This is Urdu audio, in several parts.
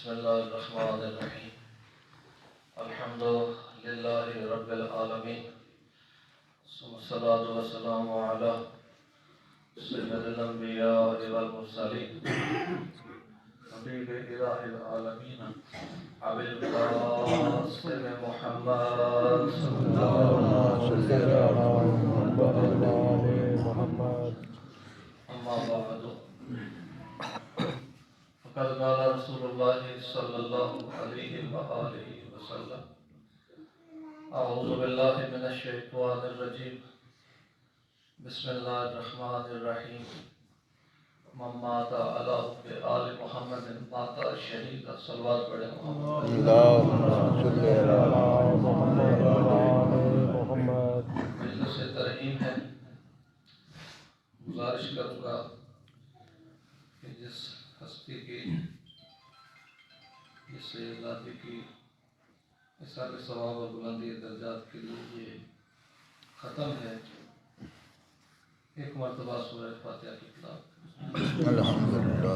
بسم الله الرحمن الرحيم. الحمد لله رب العالمين، ثم الصلاة والسلام على سيد الأنبياء والمرسلين حبيب إله العالمين أبي القاسم محمد صلى الله عليه وسلم. أما بعد، فقد قال رسول الله صلى الله عليه وآله وسلم: أعوذ بالله من الشيطان الرجيم، بسم الله الرحمن الرحيم. من مات على آل محمد مات شهيدا. صلوات پڑھیں محمد مجلس سے ترحیم ہے. گزارش کروں گا کہ جس ہستی کی اس ذاتی کی اصحاب ثواب اور بلندی درجات کے لیے یہ ختم ہے، ایک مرتبہ سورہ فاتحہ کی تلاوت. الحمدللہ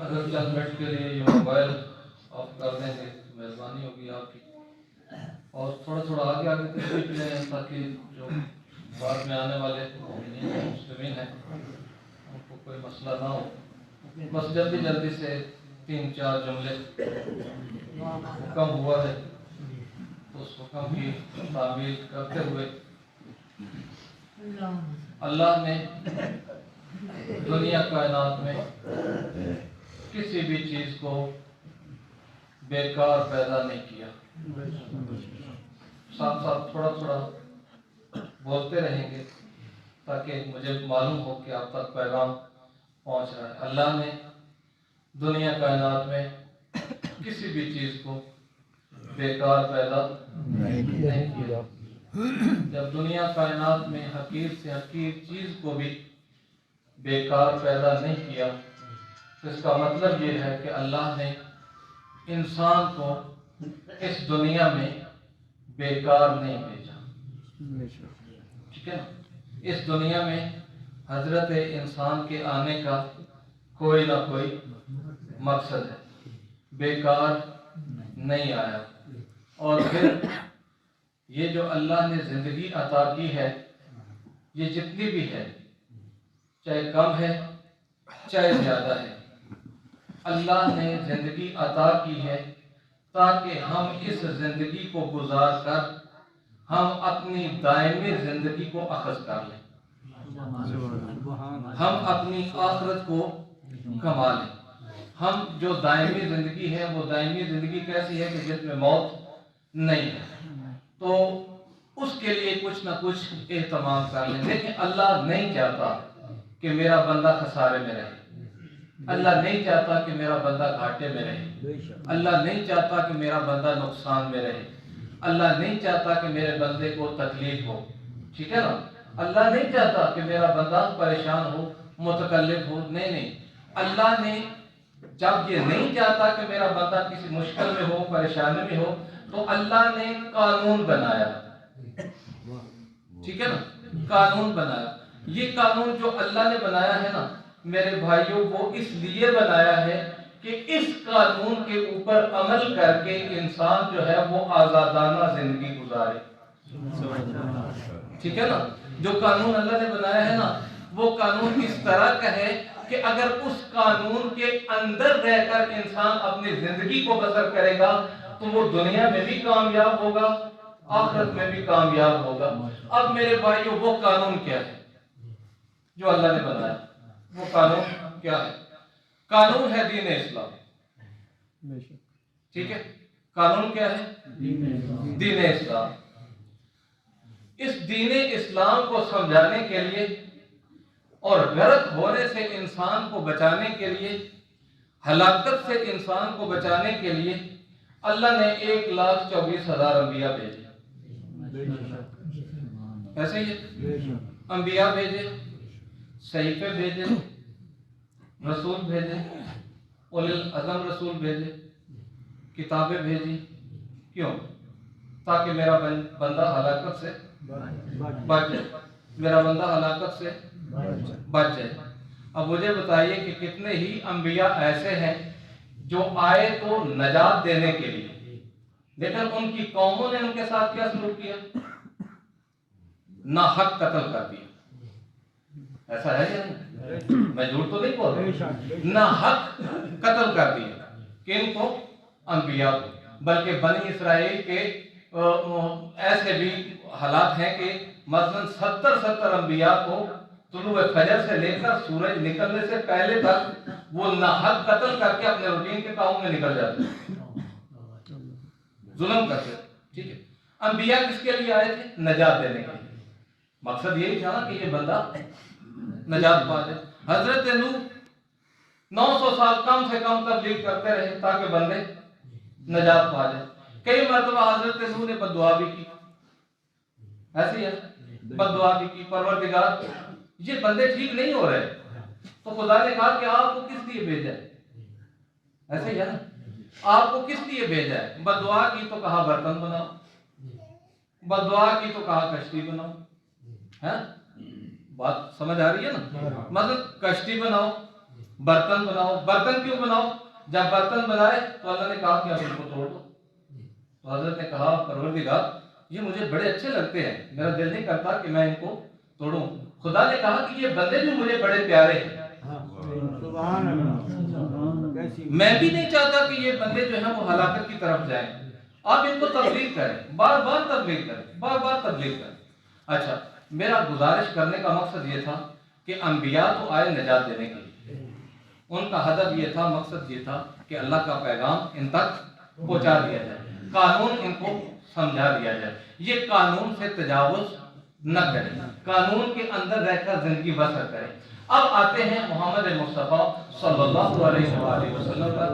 اگر چند منٹ کے لیے یہ موبائل آف کر دیں گے تو مہربانی ہوگی آپ کی، اور تھوڑا تھوڑا آگے آگے تشریف لیں تاکہ جو بعد میں آنے والے مسلمین ہیں ان کو کوئی مسئلہ نہ ہو. بس جلدی جلدی سے 3-4 جملے حکم ہوا ہے تو اس حکم کی تعمیل کرتے ہوئے اللہ نے دنیا کائنات میں کسی بھی چیز کو بیکار پیدا نہیں کیا. ساتھ ساتھ تھوڑا تھوڑا بولتے رہیں گے تاکہ مجھے معلوم ہو کہ آپ تک پیغام پہنچ رہا ہے. اللہ نے دنیا کائنات میں کسی بھی چیز کو بیکار پیدا نہیں کیا. جب دنیا کائنات میں حقیر سے حقیر چیز کو بھی بیکار پیدا نہیں کیا تو اس کا مطلب یہ ہے کہ اللہ نے انسان کو اس دنیا میں بیکار نہیں بھیجا. ٹھیک ہے نا؟ اس دنیا میں حضرت انسان کے آنے کا کوئی نہ کوئی مقصد ہے، بیکار نہیں آیا. اور پھر یہ جو اللہ نے زندگی عطا کی ہے، یہ جتنی بھی ہے، چاہے کم ہے چاہے زیادہ ہے، اللہ نے زندگی عطا کی ہے تاکہ ہم اس زندگی کو گزار کر ہم اپنی دائمی زندگی کو اخذ کر لیں، ہم اپنی آخرت کو کما لیں. ہم جو دائمی زندگی ہے وہ دائمی زندگی کیسی ہے کہ جس میں موت نہیں ہے، تو اس کے لیے کچھ نہ کچھ اہتمام کر لیں. لیکن اللہ نہیں چاہتا کہ میرا بندہ خسارے میں رہے، اللہ نہیں چاہتا کہ میرا بندہ گھاٹے میں رہے، اللہ نہیں چاہتا کہ میرا بندہ نقصان میں رہے، اللہ نہیں چاہتا کہ میرے بندے کو تکلیف ہو. ٹھیک ہے نا؟ اللہ نہیں چاہتا کہ میرا بندہ پریشان ہو، متکلف ہو. نہیں، اللہ نے جب یہ نہیں چاہتا کہ میرا بندہ کسی مشکل میں ہو، پریشانی میں ہو، تو اللہ نے قانون بنایا. ٹھیک ہے نا؟ قانون بنایا. یہ قانون جو اللہ نے بنایا ہے نا میرے بھائیوں، وہ اس لیے بنایا ہے کہ اس قانون کے اوپر عمل کر کے انسان جو ہے وہ آزادانہ زندگی گزارے. ٹھیک ہے نا؟ جو قانون اللہ نے بنایا ہے نا وہ قانون اس طرح کا ہے کہ اگر اس قانون کے اندر رہ کر انسان اپنی زندگی کو بسر کرے گا تو وہ دنیا میں بھی کامیاب ہوگا، آخرت میں بھی کامیاب ہوگا. اب میرے بھائیوں، وہ قانون کیا ہے جو اللہ نے بنایا؟ وہ قانون کیا ہے؟ قانون ہے دین اسلام. ٹھیک ہے؟ قانون کیا ہے؟ دین اسلام. اس دین اسلام کو سمجھانے کے لیے اور غلط ہونے سے انسان کو بچانے کے لیے ہلاکت سے انسان کو بچانے کے لیے اللہ نے 1,24,000 انبیاء بھیجے. ایسے ہی انبیاء بھیجے، صحیفے بھیجے، رسول بھیجے، اولي العزم رسول بھیجے، کتابیں بھیجی. کیوں؟ تاکہ میرا بندہ ہلاکت سے بچ جائے، میرا بندہ ہلاکت سے بچ جائے. اب مجھے بتائیے کہ کتنے ہی انبیاء ایسے ہیں جو آئے تو نجات دینے کے لیے، لیکن ان کی قوموں نے ان کے ساتھ کیا سلوک کیا؟ ناحق قتل کر دیا. ایسا ہے یا نہیں؟ میں جھوٹ تو نہیں بول رہا، ناحق قتل کر دیا. کن کو؟ انبیاء کو. بلکہ بنی اسرائیل کے ایسے بھی حالات ہیں کہ مثلا 70 انبیاء کو طلوع فجر سے لے کر سورج نکلنے سے پہلے تک وہ ناحق قتل کر کے اپنے روٹین کے کاموں میں نکل جاتے ہیں، ظلم کرتے. ٹھیک ہے، انبیاء کس کے لیے آئے تھے؟ نجات دینے کے لیے. مقصد یہی تھا نا کہ یہ بندہ نجات پا جائے. حضرت نوح 900 سال کم سے کم تبلیغ کرتے رہے تاکہ بندے نجات پا جائے. کئی مرتبہ حضرت نوح نے بد دعا بھی کی. ایسی ہے، بد دعا بھی کی، پروردگار یہ بندے ٹھیک نہیں ہو رہے. تو خدا نے کہا کہ آپ کو کس لیے بھیجا ہے؟ ایسے ہی ہے نا، آپ کو کس لیے بھیجا ہے؟ بد دعا کی تو کہا برتن بناؤ، بد دعا کی تو کہا کشتی بناؤ. ہے بات سمجھ آ رہی ہے نا؟ مطلب کشتی بناؤ، برتن بناؤ. برتن کیوں بناؤ؟ جب برتن بنائے تو اللہ نے کہا کہ اب ان کو توڑ دو. تو حضرت نے کہا پروردگار یہ مجھے بڑے اچھے لگتے ہیں، میرا دل نہیں کرتا کہ میں ان کو توڑوں. خدا نے کہا کہ یہ بندے بھی مجھے بڑے پیارے ہیں، میں بھی نہیں چاہتا کہ یہ بندے جو ہیں وہ ہلاکت کی طرف جائیں. آپ ان کو تبلیغ کریں، بار بار تبلیغ کریں، بار بار تبلیغ کریں. اچھا، میرا گزارش کرنے کا مقصد یہ تھا کہ انبیاء تو آئے نجات دینے کے لیے، ان کا ہدف یہ تھا، مقصد یہ تھا کہ اللہ کا پیغام ان تک پہنچا دیا جائے، قانون ان کو سمجھا دیا جائے. یہ قانون سے تجاوز نہ کریں، قانون کے اندر رہ کر زندگی بسر کریں. اب آتے ہیں محمد مصطفیٰ صلی اللہ علیہ وآلہ وسلم پر.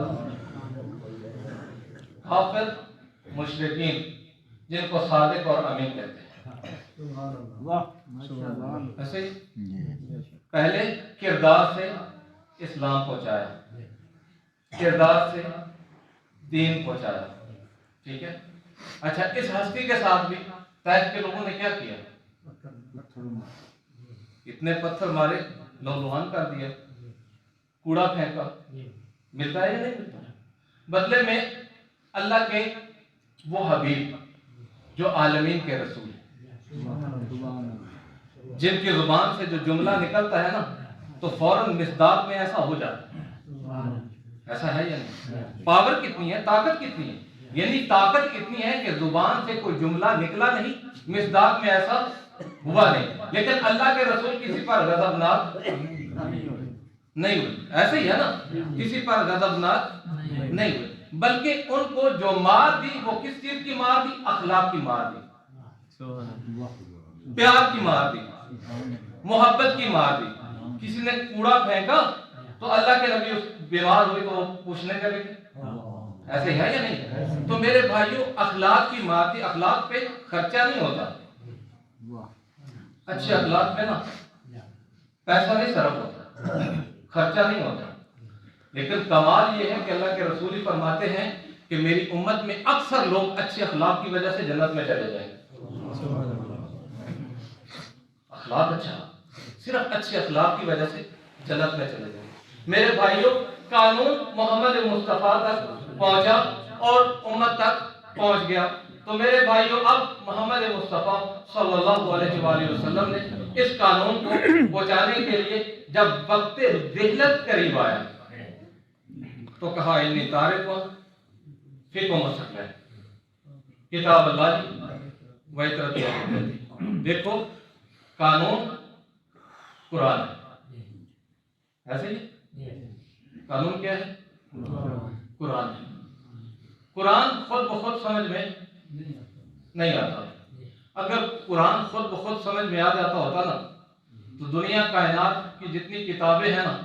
حافظ مشرقین جن کو صادق اور امین کہتے ہیں. ایسے پہلے کردار سے اسلام پہنچایا، کردار سے دین پہنچایا. ٹھیک ہے. اچھا، اس ہستی کے ساتھ بھی طائف کے لوگوں نے کیا کیا؟ اتنے پتھر مارے، لہولہان کر دیا، کوڑا پھینکا. ملتا ہے یا نہیں ملتا؟ بدلے میں اللہ کے وہ حبیب جو عالمین کے رسول ہیں، جن کی زبان سے جو جملہ نکلتا ہے نا تو فوراً مصداق میں ایسا ہو جاتا ہے. ایسا ہے یا نہیں؟ پاور کتنی ہے، طاقت کتنی ہے؟ یعنی طاقت اتنی ہے کہ زبان سے کوئی جملہ نکلا نہیں، مصداق میں ایسا ہوا نہیں. لیکن اللہ کے رسول کسی پر غضبناک نہیں ہوئے. ایسے ہی ہے نا، کسی پر غضبناک نہیں ہوئے، بلکہ ان کو جو مار دی وہ کس چیز کی مار دی؟ اخلاق کی مار دی، پیار کی مار دی، محبت کی مار دی. کسی نے کوڑا پھینکا تو اللہ کے نبی اس بیمار ہوئی تو وہ پوچھنے چلے گئے. ایسے ہے یا نہیں؟ تو میرے بھائیوں، اخلاق کی مار دی. اخلاق پہ خرچہ نہیں ہوتا، اچھے اخلاق پہ نا پیسہ نہیں صرف ہوتا، خرچہ نہیں ہوتا. لیکن کمال یہ ہے کہ اللہ کے رسول ہی فرماتے ہیں کہ میری امت میں اکثر لوگ اچھے اخلاق کی وجہ سے جنت میں چلے جائیں گے. اخلاق اچھا، صرف اچھے اخلاق کی وجہ سے جنت میں چلے جائیں. میرے بھائیوں، قانون محمد مصطفیٰ تک پہنچا اور امت تک پہنچ گیا. تو میرے بھائیوں، اب محمد مصطفیٰ صلی اللہ علیہ وآلہ وسلم نے اس قانون کو پہنچانے کے لیے جب وقت رحلت قریب آیا تو کہا انی تارک فیکم الثقلین، کتاب اللہ و اطرت اللہ. دیکھو قانون قرآن ہے، ایسے ہی قانون کیا ہے؟ قرآن ہے. قرآن خود بخود سمجھ میں نہیں آتا. اگر قرآن خود بخود سمجھ میں آ جاتا ہوتا نا تو دنیا کائنات کی جتنی کتابیں ہیں نا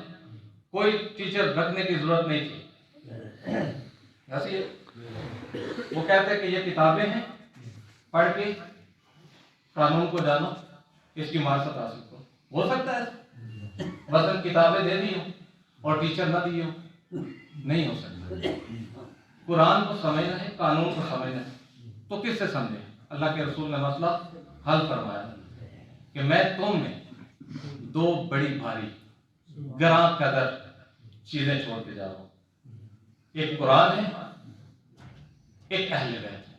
کوئی ٹیچر رکھنے کی ضرورت نہیں تھی. ایسے وہ کہتے کہ یہ کتابیں ہیں، پڑھ کے قانون کو جانو، اس کی معرفت حاصل کرو. ہو سکتا ہے مثلا کتابیں دے دی ہوں اور ٹیچر نہ دی ہو؟ نہیں ہو سکتا. قرآن کو سمجھنا ہے، قانون کو سمجھنا ہے، تو کس سے سمجھیں؟ اللہ کے رسول نے مسئلہ حل فرمایا کہ میں تم میں دو بڑی بھاری گراں قدر چیزیں چھوڑ کے جا رہا ہوں. ایک قرآن ہے، ایک اہل بیت ہے.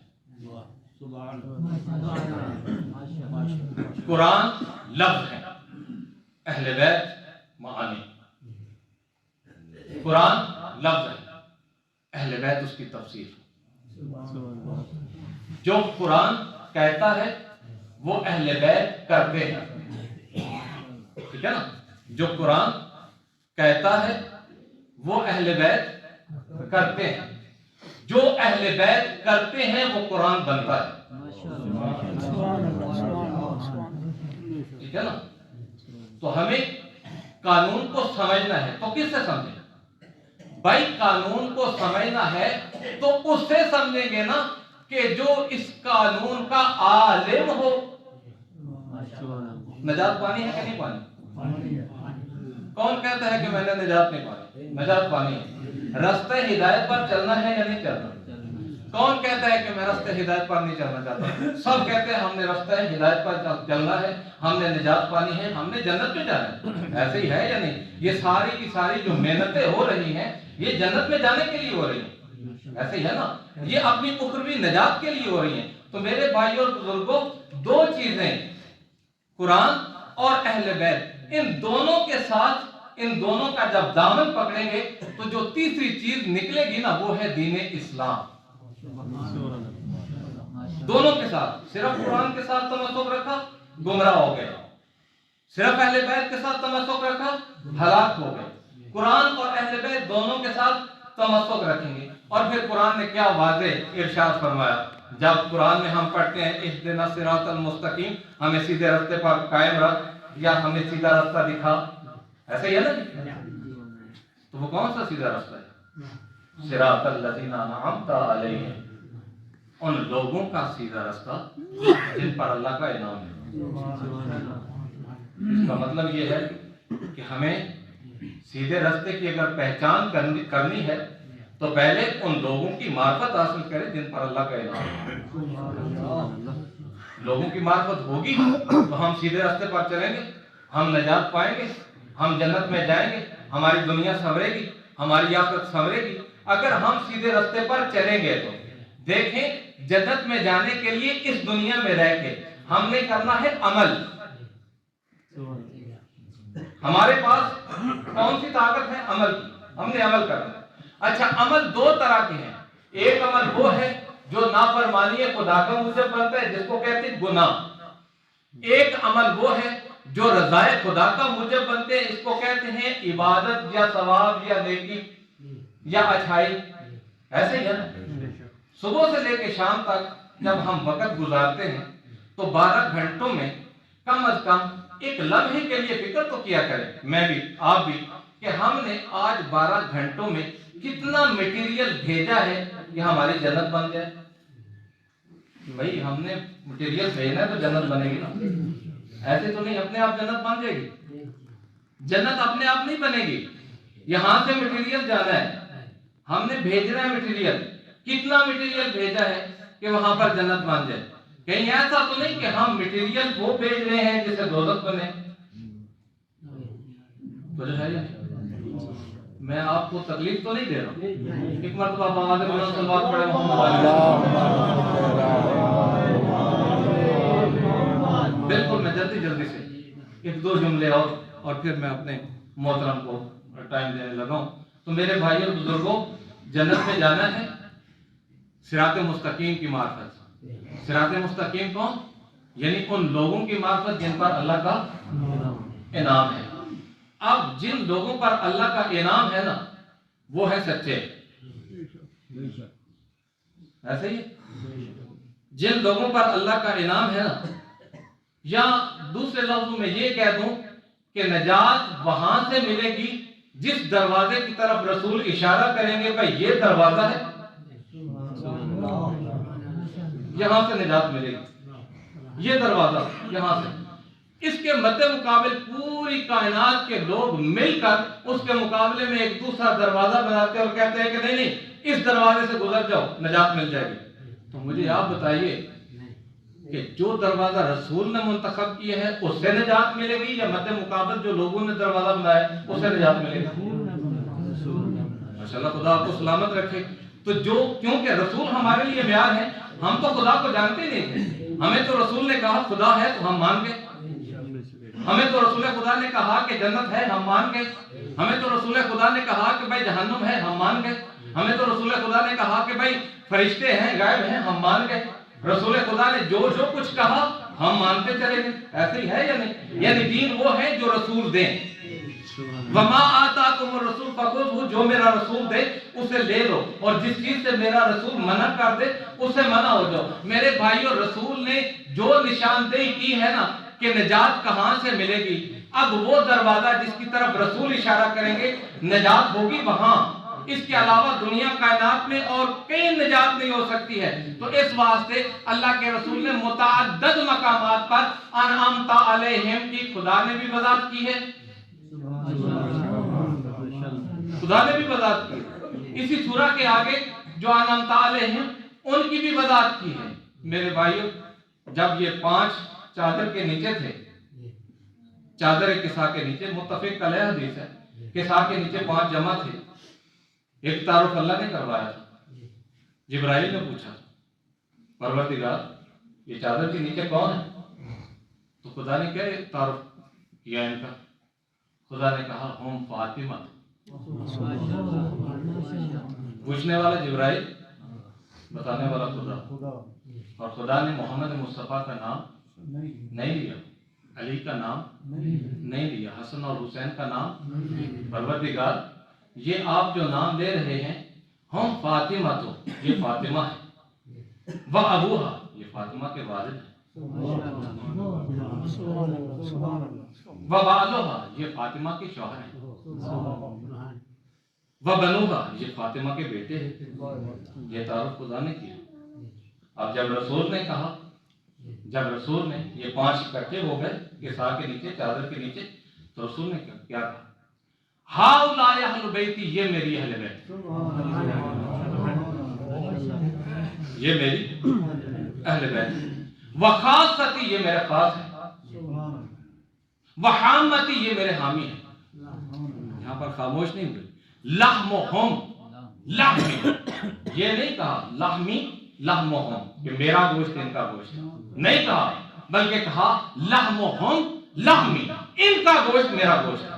قرآن لفظ ہے، اہل بیت معانی. قرآن لفظ ہے، اہل بیت اس کی تفسیر. جو قرآن کہتا ہے وہ اہل بیت کرتے ہیں. ٹھیک ہے نا؟ جو قرآن کہتا ہے وہ اہل بیت کرتے ہیں. جو اہل بیت کرتے ہیں وہ قرآن بنتا ہے. ٹھیک ہے نا؟ تو ہمیں قانون کو سمجھنا ہے. تو کس سے سمجھیں بھائی؟ قانون کو سمجھنا ہے تو اس سے سمجھیں گے نا کہ جو اس قانون کا عالم ہو. نجات پانی ہے کہ نہیں پانی؟ کون کہتا ہے کہ میں نے نجات نہیں پانی؟ نجات پانی ہے. راستے ہدایت پر چلنا ہے یا نہیں چلنا؟ کون کہتا ہے کہ میں راستے ہدایت پر نہیں چلنا چاہتا؟ سب کہتے ہیں ہم نے راستے ہدایت پر چلنا ہے، ہم نے نجات پانی ہے، ہم نے جنت میں جانا ہے. ایسے ہی ہے یا نہیں؟ یہ ساری کی ساری جو محنتیں ہو رہی ہیں یہ جنت میں جانے کے لیے ہو رہی ہیں. ایسے ہی ہے نا؟ یہ اپنی اخروی نجات کے لیے ہو رہی ہیں. تو میرے بھائیوں اور بزرگوں، دو چیزیں قرآن اور اہل بیت، ان دونوں کے ساتھ، ان دونوں کا جب دامن پکڑیں گے تو جو تیسری چیز نکلے گی نا وہ ہے دین اسلام. دونوں کے ساتھ. صرف قرآن کے ساتھ تمسک رکھا، گمراہ ہو گئے. صرف اہل بیت کے ساتھ تمسک رکھا، ہلاک ہو گئے. قرآن اور اہل بیت دونوں کے ساتھ تمسک رکھیں گے. اور پھر قرآن نے کیا واضح ارشاد فرمایا جب قرآن میں ہم پڑھتے ہیں اہدنا الصراط المستقیم، ہمیں سیدھے راستے پر قائم رکھ یا ہمیں سیدھا راستہ دکھا. ایسے ہی ہے نا؟ تو وہ کون سا سیدھا راستہ ہے؟ صراط الذین انعمت علیہم، ان لوگوں کا سیدھا راستہ جن پر اللہ کا انعام ہے. اس کا مطلب یہ ہے کہ ہمیں سیدھے راستے کی اگر پہچان کرنی ہے تو پہلے ان لوگوں کی معرفت حاصل کریں جن پر اللہ کا انعام ہے. لوگوں کی معرفت ہوگی تو ہم سیدھے راستے پر چلیں گے، ہم نجات پائیں گے، ہم جنت میں جائیں گے، ہماری دنیا سنورے گی، ہماری آخرت سنورے گی. اگر ہم سیدھے راستے پر چلیں گے تو دیکھیں، جنت میں جانے کے لیے اس دنیا میں رہ کے ہم نے کرنا ہے عمل. ہمارے پاس کون سی طاقت ہے؟ عمل کی. ہم نے عمل کرنا ہے. اچھا، عمل دو طرح کے ہیں. ایک عمل وہ ہے جو نافرمانی خدا کا موجب بنتا ہے، جس کو کہتے ہیں گناہ. ایک عمل وہ ہے جو رضائے خدا کا موجب بنتے ہیں، اس کو کہتے ہیں عبادت یا ثواب یا نیکی یا اچھائی. ایسے ہی ہے نا؟ صبح سے لے کے شام تک جب ہم وقت گزارتے ہیں تو 12 گھنٹوں میں کم از کم ایک لمحے کے لیے فکر تو کیا کریں، میں بھی آپ بھی، کہ ہم نے آج 12 گھنٹوں میں کتنا مٹیریل بھیجا ہے کہ ہماری جنت بن جائے. بھائی ہم نے مٹیریل بھیجنا ہے تو جنت بنے گی نا. ایسے تو نہیں اپنے آپ جنت بن جائے گی. جنت اپنے آپ نہیں بنے گی، یہاں سے مٹیریل جانا ہے. ہم نے بھیجنا ہے مٹیریل. کتنا مٹیریل بھیجا ہے کہ وہاں پر جنت بن جائے. کہیں ایسا تو نہیں کہ ہم مٹیریل وہ بھیج رہے ہیں جسے دوزخ بنے. تو جو ہے میں آپ کو تکلیف تو نہیں دے رہا ہوں. ایک مرتبہ بہادر بلند صلوات پڑھے بالکل. میں جلدی سے ایک دو جملے اور پھر میں اپنے محترم کو ٹائم دینے لگا ہوں. تو میرے بھائی اور بزرگوں، جنت میں جانا ہے صراط مستقیم کی معرفت. صراط مستقیم کون؟ یعنی ان لوگوں کی معرفت جن پر اللہ کا انعام ہے. اب جن لوگوں پر اللہ کا انعام ہے نا وہ ہے سچے. ایسے ہی جن لوگوں پر اللہ کا انعام ہے نا، یا دوسرے لفظوں میں یہ کہہ دوں کہ نجات وہاں سے ملے گی جس دروازے کی طرف رسول اشارہ کریں گے بھائی یہ دروازہ ہے، یہاں سے نجات ملے گی، یہ دروازہ یہاں سے۔ اس کے مد مقابل پوری کائنات کے لوگ مل کر اس کے مقابلے میں ایک دوسرا دروازہ بناتے اور کہتے ہیں کہ نہیں اس دروازے سے گزر جاؤ نجات مل جائے گی۔ تو مجھے آپ بتائیے کہ جو دروازہ رسول نے منتخب کیا ہے اس سے نجات ملے گی یا مد مقابل جو لوگوں نے دروازہ بنایا اس سے نجات ملے گی؟ ماشاءاللہ، خدا آپ کو سلامت رکھے۔ تو کیونکہ رسول ہمارے لیے معیار ہے، ہم تو خدا کو جانتے نہیں تھے، ہمیں تو رسول نے کہا خدا ہے تو ہم مان گئے، ہمیں تو رسول خدا نے کہا کہ جنت ہے ہم مان گئے، ہمیں تو رسول خدا نے کہا کہ بھائی جہنم ہے ہم مان گئے، ہمیں تو رسول خدا نے کہا کہ بھائی فرشتے ہیں غائب ہیں ہم مان گئے، رسول خدا نے جو کچھ کہا ہم مانتے چلے گئے۔ ایسے ہی ہے یا نہیں؟ یعنی دین وہ ہے جو رسول دیں۔ وما آتاکم الرسول فخذوہ، جو میرا رسول دے اسے لے لو، اور جس چیز سے میرا رسول منع کر دے اسے منع ہو جاؤ۔ میرے بھائیو، رسول نے جو نشاندہی کی ہے نا کہ نجات کہاں سے ملے گی، اب وہ دروازہ جس کی طرف رسول اشارہ کریں گے نجات ہوگی وہاں، اس کے علاوہ دنیا کائنات میں اور کہیں نجات نہیں ہو سکتی ہے۔ تو اس واسطے اللہ کے رسول نے متعدد مقامات پر انعمت علیہم کی خدا نے بھی وضاحت کی ہے، خدا نے بھی وضاحت کی۔ اسی سورہ کے آگے جو انعمت علیہم ان کی بھی وضاحت کی ہے۔ میرے بھائیو، جب یہ 5 چادر کے نیچے تھے، چادر کسا کے نیچے، متفق علیہ حدیث ہے، کسا کے نیچے 5 جمع تھے، ایک تعارف اللہ نے کروایا تھا۔ جبرائیل نے پوچھا پروردگار یہ چادر کے نیچے کون ہے؟ تو خدا نے کیا تعارف کیا ان کا؟ خدا نے کہا ہم فاطمہ۔ پوچھنے والا جبرائیل، بتانے والا خدا، اور خدا نے محمد مصطفیٰ کا نام نہیں لیا، علی کا نام نہیں لیا، حسن اور حسین کا نام۔ پروردگار یہ آپ جو نام لے رہے ہیں ہم فاطمہ، تو یہ فاطمہ ہے، وہ ابوہا یہ فاطمہ کے والد ہیں، وہ بالوہا یہ فاطمہ کے شوہر ہیں، وہ بنوہا یہ فاطمہ کے بیٹے ہیں۔ یہ تعارف خدا نے کیا۔ اب جب رسول نے کہا، جب رسول نے یہ 5 اکٹھے ہو گئے کسا کے نیچے، چادر کے نیچے، تو رسول نے کیا کہا؟ ہاؤلاء اہل بیتی، یہ میری اہل بیت، یہ میری اہل بیت، وخاصتی یہ میرے خاص ہے، وحامتی یہ میرے حامی ہیں۔ یہاں پر خاموش نہیں ہوئے، لحمہم، لحمی، یہ نہیں کہا لحمی لحمہم کہ میرا گوشت ان کا گوشت، نہیں کہا، بلکہ کہا لحمہم لحمی، ان کا گوشت میرا گوشت،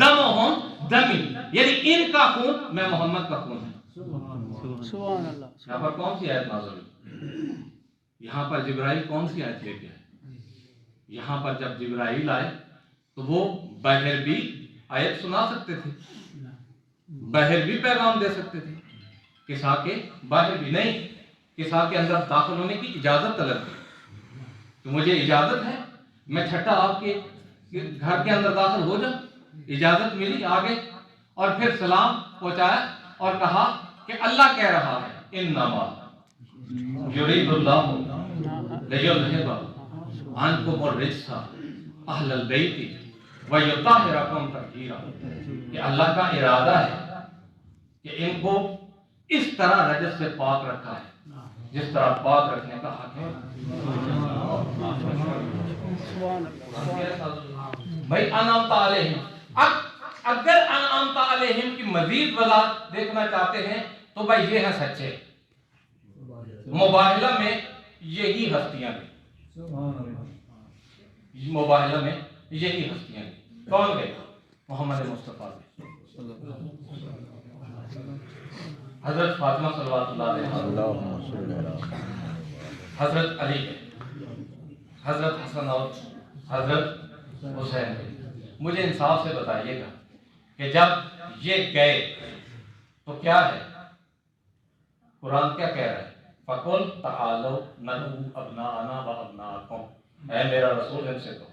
دمہم دمی، یعنی ان کا خون میں محمد کا خون ہے۔ یہاں پر کون سی آیت نازل ہوئی؟ یہاں پر جبرائیل کون سی آیت لے کے آئے؟ یہاں پر جب جبرائیل آئے تو وہ باہر بھی آیت سنا سکتے تھے، باہر بھی پیغام دے سکتے تھے، کسا کے باہر بھی نہیں، کسا کے اندر داخل ہونے کی اجازت طلب کی کہ مجھے اجازت ہے میں چھٹا آپ کے گھر کے اندر داخل ہو جاؤں، اجازت ملی، آگے اور پھر سلام پہنچایا اور کہا کہ اللہ کہہ رہا ہے انما یرید اللہ لیذھب عنکم الرجس اہل البیت ویطہرکم تطہیرا، کہ اللہ کا ارادہ ہے کہ ان کو اس طرح رجس سے پاک رکھا ہے جس طرح پاک رکھنے کا حق ہے۔ بھائی انعمت علیہم، اگر انعمت علیہم کی مزید وضاحت دیکھنا چاہتے ہیں تو بھائی یہ ہے سچے، مباہلہ میں یہی ہستیاں گئی، مباہلہ میں یہی ہستیاں گئی۔ کون گئے؟ محمد مصطفیٰ گئے، حضرت فاطمہ صلوات اللہ علیہ، حضرت علی گئے، حضرت حسن اور حضرت حسین گئے۔ مجھے انصاف سے بتائیے گا کہ جب یہ گئے تو کیا ہے؟ قرآن کیا کہہ رہا ہے؟ فَقُلْ تَعَالَوْا نَدْعُو أَبْنَاءَنَا وَأَبْنَاءَكُمْ، اے میرا رسول ان سے کہو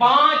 5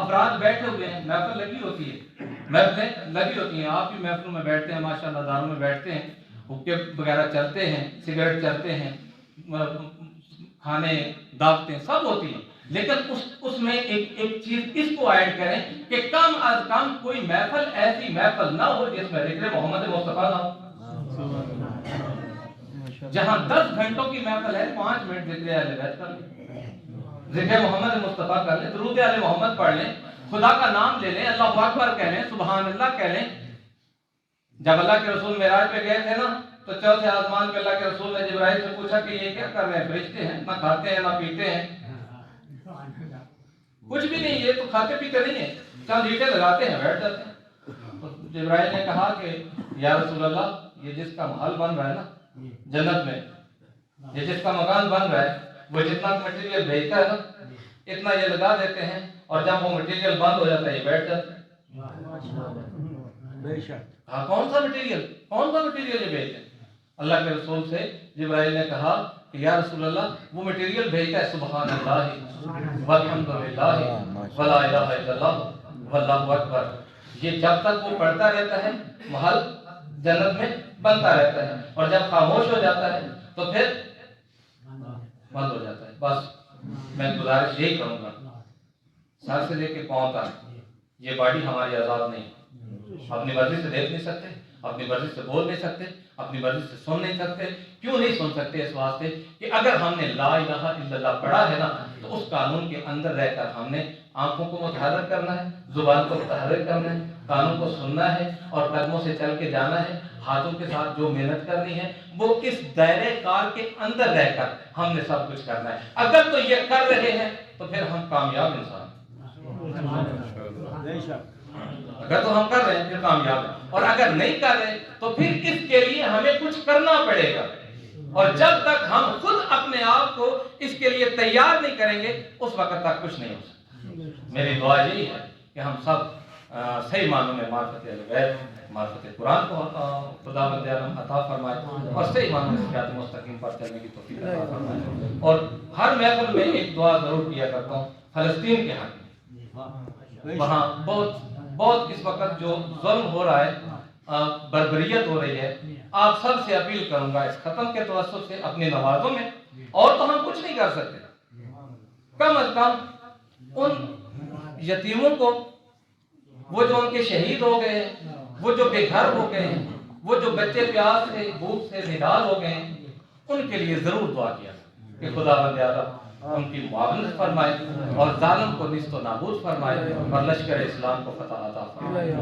افراد بیٹھے ہوئے ہیں، محفل لگی ہوتی ہے، محفلیں لگی ہوتی ہیں، آپ بھی محفلوں میں بیٹھتے ہیں، ماشاءاللہ داروں میں بیٹھتے ہیں، حقے وغیرہ چلتے ہیں، سگریٹ چلتے ہیں، کھانے دعوتیں سب ہوتی ہیں، لیکن اس میں ایک چیز اس کو ایڈ کریں کہ کم از کم کوئی محفل ایسی محفل نہ ہو جس میں ذکر محمد مصطفیٰ نہ ہو۔ جہاں 10 گھنٹوں کی محفل ہے 5 منٹ ذکر اہل بیت کر لیں، ذکر محمد مصطفیٰ کر لیں، درود اہل محمد پڑھ لیں، خدا کا نام لے لیں، اللہ اکبر کہہ لیں، سبحان اللہ کہہ لیں۔ جب اللہ کے رسول معراج پہ گئے تھے نا تو چوتھے آسمان پہ اللہ کے رسول نے جبرائیل سے پوچھا کہ یہ کیا کر رہے ہیں؟ فرشتے ہیں، نہ کھاتے ہیں نہ پیتے ہیں، کچھ بھی نہیں، یہ تو کھاتے پیتے نہیں ہیں، چند اینٹیں لگاتے ہیں بیٹھ جاتے ہیں۔ تو جبرائیل نے کہا کہ یا رسول اللہ یہ جس کا محل بن رہا ہے نا جنت میں، یہ جس کا مکان بن رہا ہے وہ جتنا مٹیریل بھیجتا ہے نا اتنا یہ لگا دیتے ہیں، اور جب وہ مٹیریل بند ہو جاتا ہے یہ بیٹھ جاتے ہیں۔ ہاں کون سا مٹیریل یہ بھیجتے ہیں؟ اللہ کے رسول سے جبرائیل نے کہا کہ یا رسول اللہ وہ مٹیریل بھیجتا ہے سبحان اللہ والحمدللہ ولا الہ الا اللہ واللہ اکبر، یہ جب تک وہ پڑھتا رہتا ہے محل جنت میں بنتا رہتا ہے، اور جب خاموش ہو جاتا ہے تو پھر بند ہو جاتا ہے۔ بس میں گزارش یہی کروں گا، سر سے لے کے پاؤں تک یہ باڈی ہماری آزاد نہیں، اپنی مرضی سے دیکھ نہیں سکتے، اپنی مرضی سے بول نہیں سکتے، اپنی مرضی سے سن نہیں سکتے۔ کیوں نہیں سن سکتے؟ اس واسطے کہ اگر ہم نے لا الہ الا اللہ پڑھا ہے نا تو اس قانون کے اندر رہ کر ہم نے آنکھوں کو متحرک کرنا ہے، زبان کو متحرک کرنا ہے، کانوں کو سننا ہے، اور قدموں سے چل کے جانا ہے، ہاتھوں کے ساتھ جو محنت کرنی ہے وہ اس دائرے کار کے اندر رہ کر ہم نے سب کچھ کرنا ہے۔ اگر تو یہ کر رہے ہیں تو پھر ہم کامیاب انسان ہیں، اگر تو ہم کر رہے ہیں پھر کامیاب ہیں، اور اگر نہیں کر رہے تو پھر اس کے لیے ہمیں کچھ کرنا پڑے گا، اور جب تک ہم خود اپنے آپ کو اس کے لیے تیار نہیں کریں گے اس وقت تک کچھ نہیں ہو سکتا۔ میری دعا یہی ہے کہ ہم سب صحیح معنوں میں معرفت اہل بیت، معرفت قرآن کو خداوند عالم عطا فرمائے، اور صحیح معنوں میں صراط مستقیم پر چلنے کی توفیق عطا فرمائے۔ اور ہر محفل میں ایک دعا ضرور کیا کرتا ہوں فلسطین کے حق میں، وہاں بہت اس وقت جو ظلم ہو رہا ہے، بربریت ہو رہی ہے، آپ سب سے اپیل کروں گا اس ختم کے توسط سے اپنے نوازوں میں، اور تو ہم کچھ نہیں کر سکتے، کم از کم ان یتیموں کو، وہ جو ان کے شہید ہو گئے ہیں، وہ جو بے گھر ہو گئے ہیں، وہ جو بچے پیاس سے بھوک سے نڈال ہو گئے ہیں، ان کے لیے ضرور دعا کیا کہ خداوند عالم ان کی معاونت فرمائے اور ظالم کو نیست و نابود فرمائے اور لشکر اسلام کو فتح عطا فرمائے۔